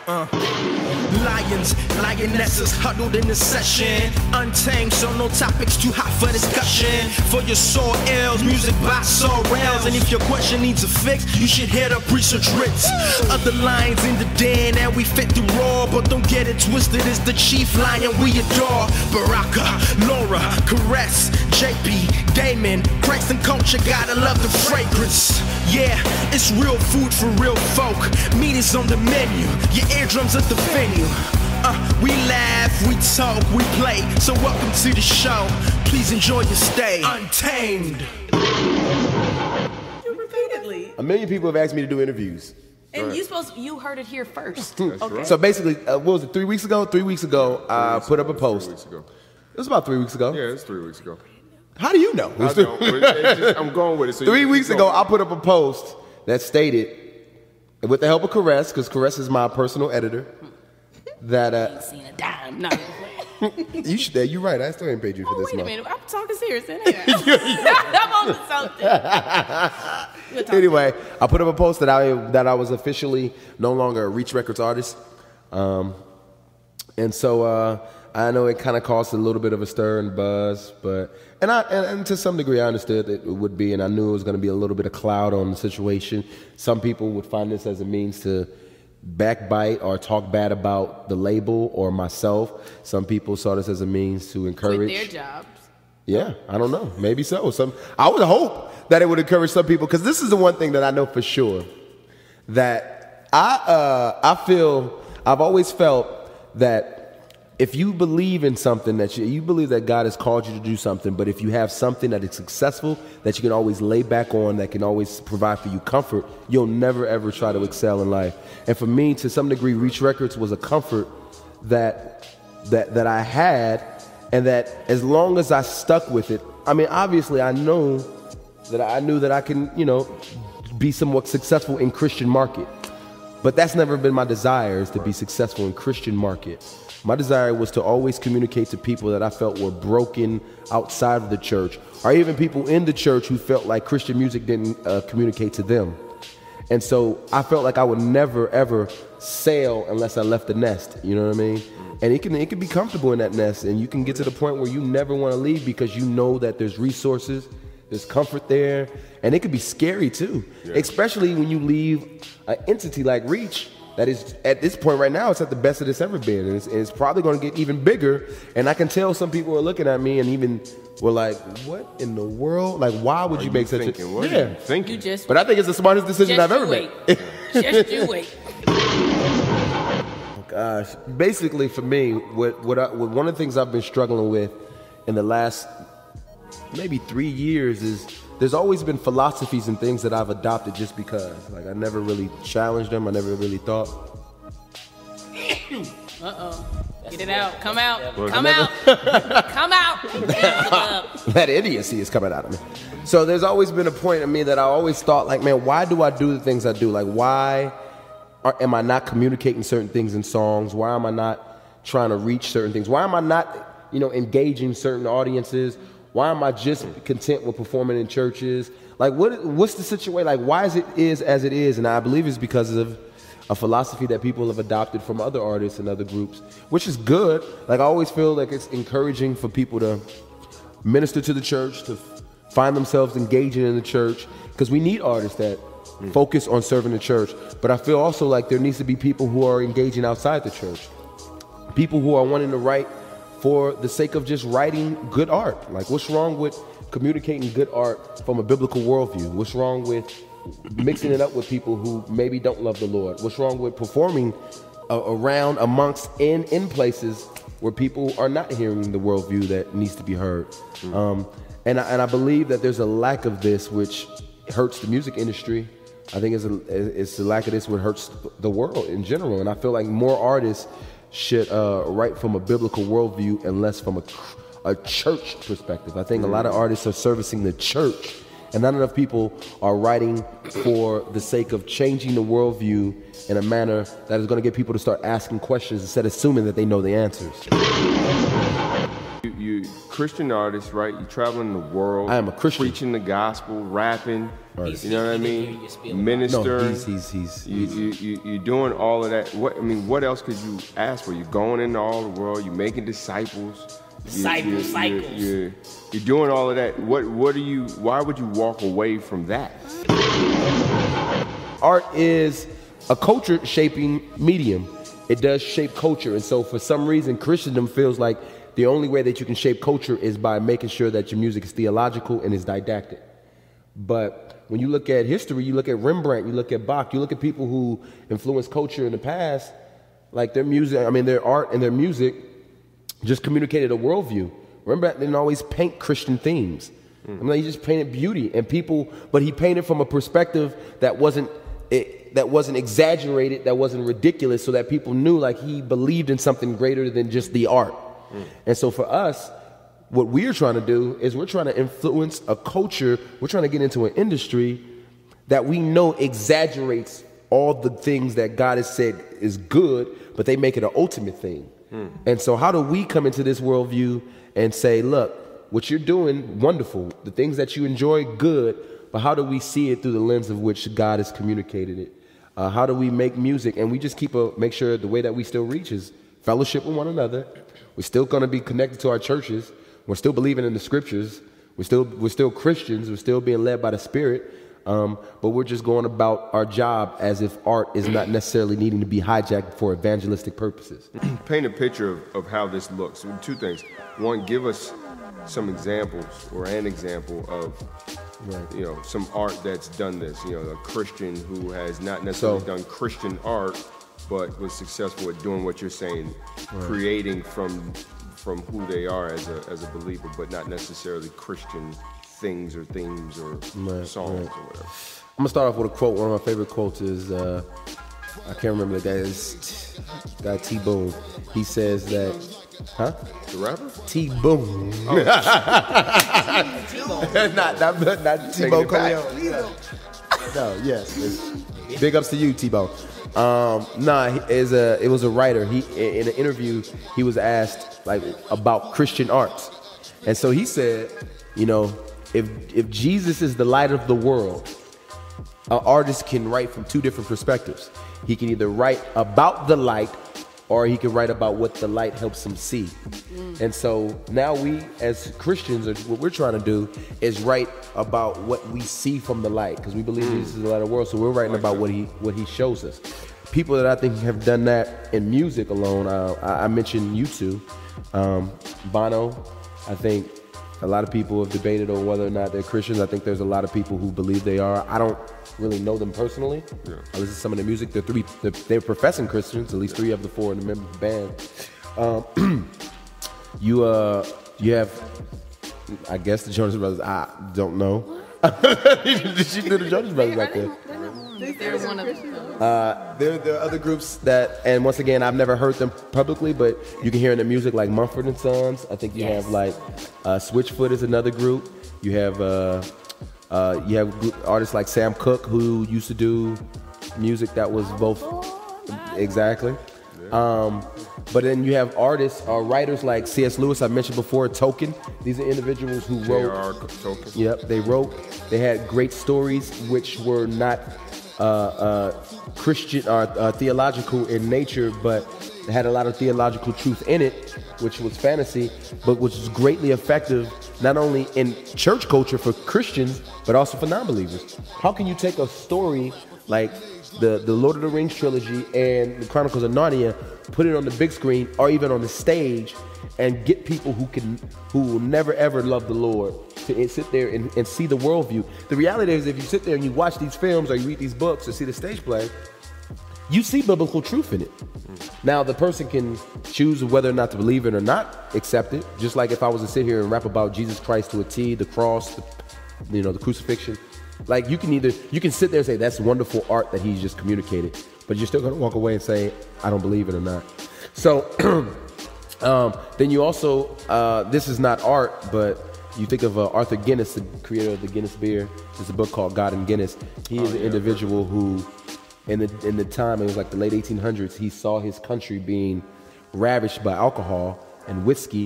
Lions, lionesses huddled in the session. Untamed, so no topics too hot for discussion. For your sore ills, music by Sorrells. And if your question needs a fix, you should hit up research Ritz. Other lions in the den, and we fit the raw. But don't get it twisted, it's the chief lion we adore. Baraka, Laura, Caress, JP, Damon, Christ and culture, gotta love the fragrance. Yeah, it's real food for real folk. Meat is on the menu, your eardrums at the venue. We laugh, we talk, we play. So welcome to the show. Please enjoy your stay. Untamed. Repeatedly. A million people have asked me to do interviews. And you heard it here first. Okay. So basically, what was it, 3 weeks ago? 3 weeks ago, I put up a post. 3 weeks ago. It was about 3 weeks ago. Yeah, it's 3 weeks ago. How do you know? I know. I'm going with it. So 3 weeks ago, I put up a post that stated, with the help of Caress, because Caress is my personal editor, that ain't seen a dime. No. you should. You're right. I still ain't paid you for this. Wait a month. minute. I'm talking serious. I'm on something. Anyway, I put up a post that I was officially no longer a Reach Records artist, and so I know it kind of caused a little bit of a stir and buzz, but and to some degree I understood that it would be, and I knew it was going to be a little bit of cloud on the situation. Some people would find this as a means to backbite or talk bad about the label or myself. Some people saw this as a means to encourage quit their jobs. Yeah, I don't know. Maybe so. I would hope that it would encourage some people, because this is the one thing that I know for sure, that I feel, I've always felt that if you believe in something, that you believe that God has called you to do something, but if you have something that is successful, that you can always lay back on, that can always provide for you comfort, you'll never ever try to excel in life. And for me, to some degree, Reach Records was a comfort that I had, and that as long as I stuck with it, I mean, obviously I knew that I can, be somewhat successful in Christian market. But that's never been my desire, is to be successful in Christian market. My desire was to always communicate to people that I felt were broken outside of the church, or even people in the church who felt like Christian music didn't communicate to them. And so I felt like I would never, ever sail unless I left the nest, you know what I mean? And it can be comfortable in that nest, and you can get to the point where you never want to leave because you know that there's resources, there's comfort there, and it can be scary too, especially when you leave an entity like Reach that is, at this point right now, it's at the best that it's ever been, and it's probably going to get even bigger. And I can tell some people are looking at me and even were like, "What in the world? Like, why would you make such a?" What are you thinking? But I think it's the smartest decision I've ever made. Just you wait. Oh, gosh, basically for me, what one of the things I've been struggling with in the last maybe 3 years is, there's always been philosophies and things that I've adopted just because. Like, I never really challenged them. I never really thought. Get it out. Come out. Come out. Come out. That idiocy is coming out of me. So there's always been a point in me that I always thought, like, man, why do I do the things I do? Like, why am I not communicating certain things in songs? Why am I not trying to reach certain things? Why am I not, engaging certain audiences? Why am I just content with performing in churches? Like, what's the situation? Like, why is as it is? And I believe it's because of a philosophy that people have adopted from other artists and other groups, which is good. Like, I always feel like it's encouraging for people to minister to the church, to find themselves engaging in the church, because we need artists that focus on serving the church. But I feel also like there needs to be people who are engaging outside the church, people who are wanting to write for the sake of just writing good art. Like, what's wrong with communicating good art from a biblical worldview? What's wrong with mixing it up with people who maybe don't love the Lord? What's wrong with performing around, amongst, in places where people are not hearing the worldview that needs to be heard? And I believe that there's a lack of this, which hurts the music industry. I think it's the lack of this which hurts the world in general. And I feel like more artists should write from a biblical worldview and less from a church perspective. I think a lot of artists are servicing the church, and not enough people are writing for the sake of changing the worldview in a manner that is going to get people to start asking questions instead of assuming that they know the answers. You Christian artist, right? You're traveling the world. I am a Christian. Preaching the gospel, rapping. Artist. You know what I mean? Ministering. You're doing all of that. What else could you ask for? You're going into all the world. You're making disciples. You're doing all of that. Why would you walk away from that? Art is a culture shaping medium. It does shape culture. And so for some reason, Christendom feels like the only way that you can shape culture is by making sure that your music is theological and is didactic. But when you look at history, you look at Rembrandt, you look at Bach, you look at people who influenced culture in the past, like their music, their art and their music just communicated a worldview. Rembrandt didn't always paint Christian themes. He just painted beauty and people, but he painted from a perspective that wasn't exaggerated, that wasn't ridiculous, so that people knew like he believed in something greater than just the art. And so for us, what we're trying to do is we're trying to influence a culture, we're trying to get into an industry that we know exaggerates all the things that God has said is good, but they make it an ultimate thing. And so how do we come into this worldview and say, look, what you're doing, wonderful. The things that you enjoy, good. But how do we see it through the lens of which God has communicated it? How do we make music? And we just make sure the way that we still reach is fellowship with one another. We're still going to be connected to our churches. We're still believing in the scriptures. We're still Christians. We're still being led by the Spirit. But we're just going about our job as if art is not necessarily needing to be hijacked for evangelistic purposes. Paint a picture of how this looks. Two things. One, give us some examples or an example of some art that's done this. A Christian who has not necessarily done Christian art, but was successful at doing what you're saying, creating from who they are as a believer, but not necessarily Christian things or themes or songs or whatever. I'm gonna start off with a quote. One of my favorite quotes is I can't remember the guy. It's guy T-Boone. He says that, The rapper? T-Boone. not T-Bone Coleon. No, yes. Big ups to you, T-Bone. It was a writer. He in an interview he was asked about Christian arts, and so he said, if Jesus is the light of the world, an artist can write from two different perspectives. He can either write about the light, or he can write about what the light helps him see. And so now we as Christians, what we're trying to do is write about what we see from the light, because we believe Jesus is the light of the world. So we're writing about what he shows us. People that I think have done that in music alone, I mentioned U2, Bono. I think a lot of people have debated on whether or not they're Christians. I think there's a lot of people who believe they are. I don't really know them personally. I listen to some of their music. They're professing Christians, at least 3 of the 4 in the members of the band. You have, I guess, the Jonas Brothers. I don't know. Did she do the Jonas Brothers back there? They're one of them. There are other groups that, and once again, I've never heard them publicly, but you can hear in the music like Mumford and Sons. I think you have Switchfoot is another group. You have artists like Sam Cooke, who used to do music that was both exactly. But then you have artists or writers like C.S. Lewis, I mentioned before, Tolkien. These are individuals who wrote. Tolkien. Yep, they wrote. They had great stories which were not Christian or theological in nature, but had a lot of theological truth in it, which was fantasy, but which was greatly effective not only in church culture for Christians, but also for non-believers. How can you take a story like the Lord of the Rings trilogy and the Chronicles of Narnia, put it on the big screen or even on the stage, and get people who will never ever love the Lord to sit there and see the worldview? The reality is, if you sit there and you watch these films or you read these books or see the stage play, you see biblical truth in it. Now, the person can choose whether or not to believe it or not accept it. Just like if I was to sit here and rap about Jesus Christ to a T, the cross, the crucifixion. Like you can sit there and say that's wonderful art that he's just communicated, but you're still going to walk away and say I don't believe it or not. So then you also this is not art, but you think of Arthur Guinness, the creator of the Guinness beer. There's a book called God and Guinness. He is an individual who, in the time, it was like the late 1800s, he saw his country being ravished by alcohol, and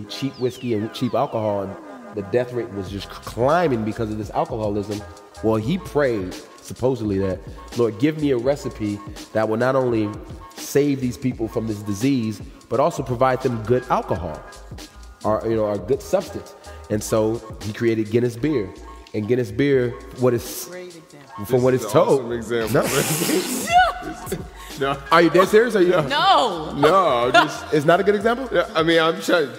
cheap whiskey and cheap alcohol, and the death rate was just climbing because of this alcoholism. Well, he prayed, supposedly, that, Lord, give me a recipe that will not only save these people from this disease, but also provide them good alcohol, or good substance. And so he created Guinness beer. And Guinness beer, what is, from what it's told. Awesome example. No. No. Are you dead serious? Are you? No. No, It's not a good example? yeah, I mean, I'm trying to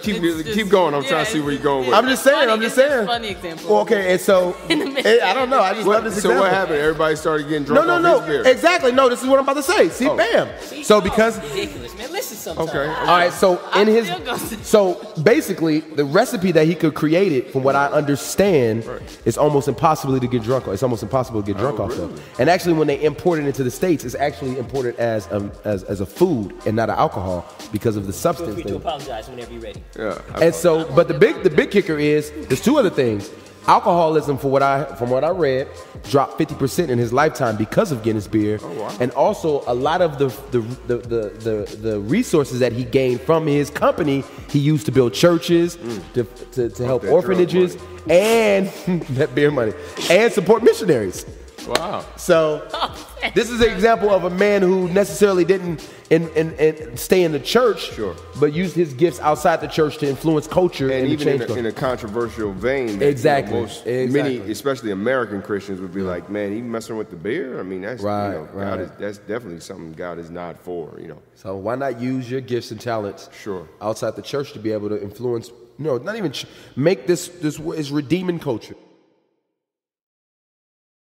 keep going. I'm trying to see where you're going with I'm it. just saying. It's a funny example. Well, okay, and so I don't know. I just love this So example. what happened? Everybody started getting drunk No. off his beer. Exactly. No, this is what I'm about to say. See, bam. So because ridiculous, man. Listen sometimes. Okay. all right, so basically the recipe that he could create it, from what I understand, it's almost impossible to get drunk. It's almost impossible to get drunk off really? of. And actually, when they import it into the States, it's actually imported as a food and not an alcohol because of the Feel substance free to thing. apologize whenever you're ready. Yeah. And so, but the big kicker is there's two other things. Alcoholism, from what I read, dropped 50% in his lifetime because of Guinness beer. Oh, wow. And also a lot of the resources that he gained from his company, he used to build churches, to help that orphanages, drug and that beer money, and support missionaries. Wow. So this is an example of a man who necessarily didn't stay in the church, Sure. but used his gifts outside the church to influence culture And to even change in culture. a controversial vein, that, Exactly. many, especially American Christians, would be like, "Man, he messing with the beer." I mean, that's Right, God that's definitely something God is not for. So why not use your gifts and talents Sure. outside the church to be able to influence, not even make this is redeeming culture.